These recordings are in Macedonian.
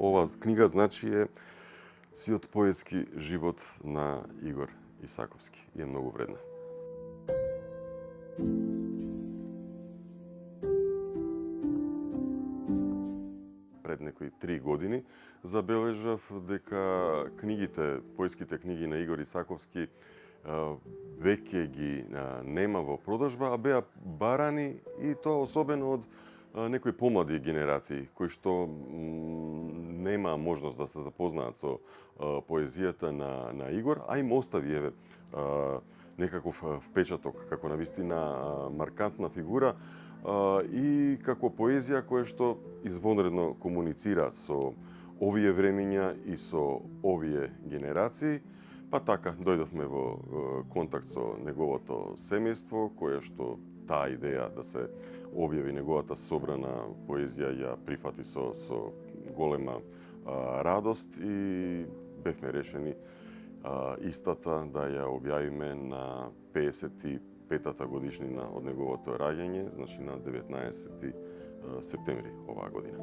Ова книга значи е сиот поетски живот на Игор Исаковски и е многу вредна. Пред некои 3 години забележав дека поетските книги на Игор Исаковски веќе ги нема во продажба, а беа барани и тоа особено од некои помлади генерации кои што нема можност да се запознаат со поезијата на Игор, а им остави некаков впечаток како навистина маркантна фигура и како поезија која што извонредно комуницира со овие времиња и со овие генерации. Па така, дојдовме во контакт со неговото семејство, кое што таа идеја да се објави неговата собрана поезија ја прифати со голема радост и бевме решени истата да ја објавиме на 55-та годишнина од неговото раѓање, значи на 19 септември оваа година.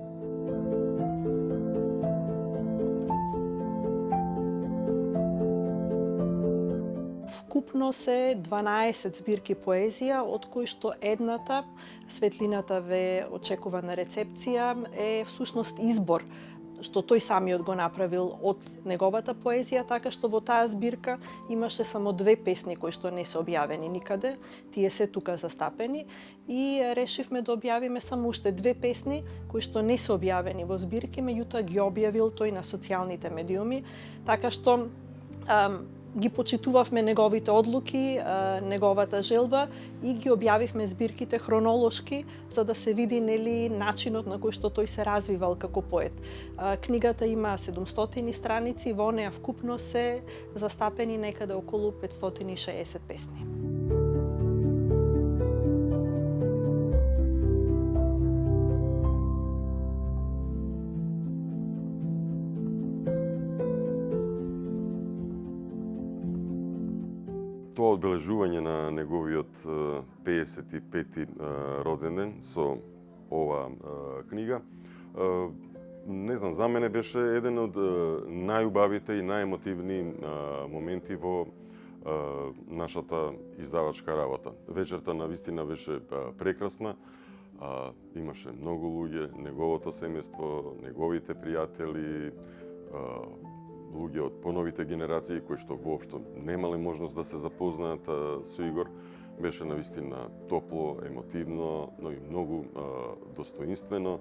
Вкупно се 12 збирки поезија, од кои што едната, Светлината ве очекува на рецепција, е всушност избор што тој самиот го направил од неговата поезија, така што во таа збирка имаше само 2 песни кои што не се објавени никаде, тие се тука застапени и решивме да објавиме само уште 2 песни кои што не се објавени во збирки, меѓутоа ги објавил тој на социјалните медиуми, така што ги почитувавме неговите одлуки, неговата желба и ги објавивме збирките хронолошки за да се види начинот на кој што тој се развивал како поет. Книгата има 700 страници, во неа вкупно се застапени некаде околу 560 песни. Тоа одбележување на неговиот 55-ти роденден со ова книга, не знам, за мене беше еден од најубавите и најемотивни моменти во нашата издавачка работа. Вечерта навистина беше прекрасна, имаше многу луѓе, неговото семејство, неговите пријатели, луѓе од поновите генерации кои што воопшто немале можност да се запознаат со Игор. Беше навистина топло, емотивно, но и многу достоинствено.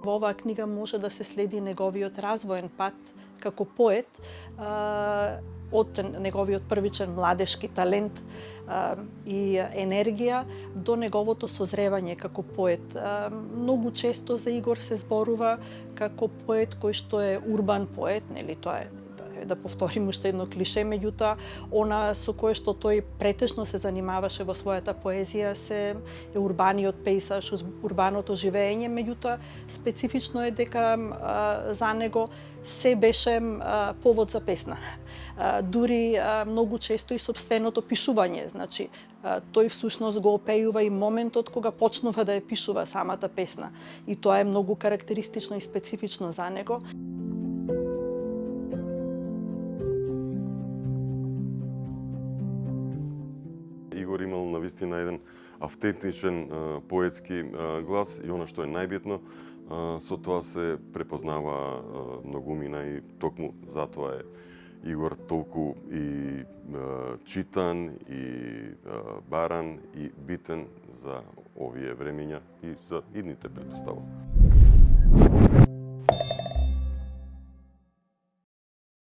Во оваа книга може да се следи неговиот развоен пат како поет, од неговиот првичен младешки талент и енергија до неговото созревање како поет. Многу често за Игор се зборува како поет кој што е урбан поет, нели, тоа е да повторим уште едно клише, меѓутоа она со кое што тој претежно се занимаваше во својата поезија е урбаниот пејзаж, урбаното живење, меѓутоа специфично е дека за него се беше повод за песна. Дури многу често и сопственото пишување, значи тој всушност го опејува и моментот кога почнува да ја пишува самата песна. И тоа е многу карактеристично и специфично за него. Игор имал навистина еден автентичен поетски глас и она што е најбитно, со тоа се препознава многумина и токму затоа е Игор толку и читан и баран и битен за овие времиња и за идните, претпоставувам.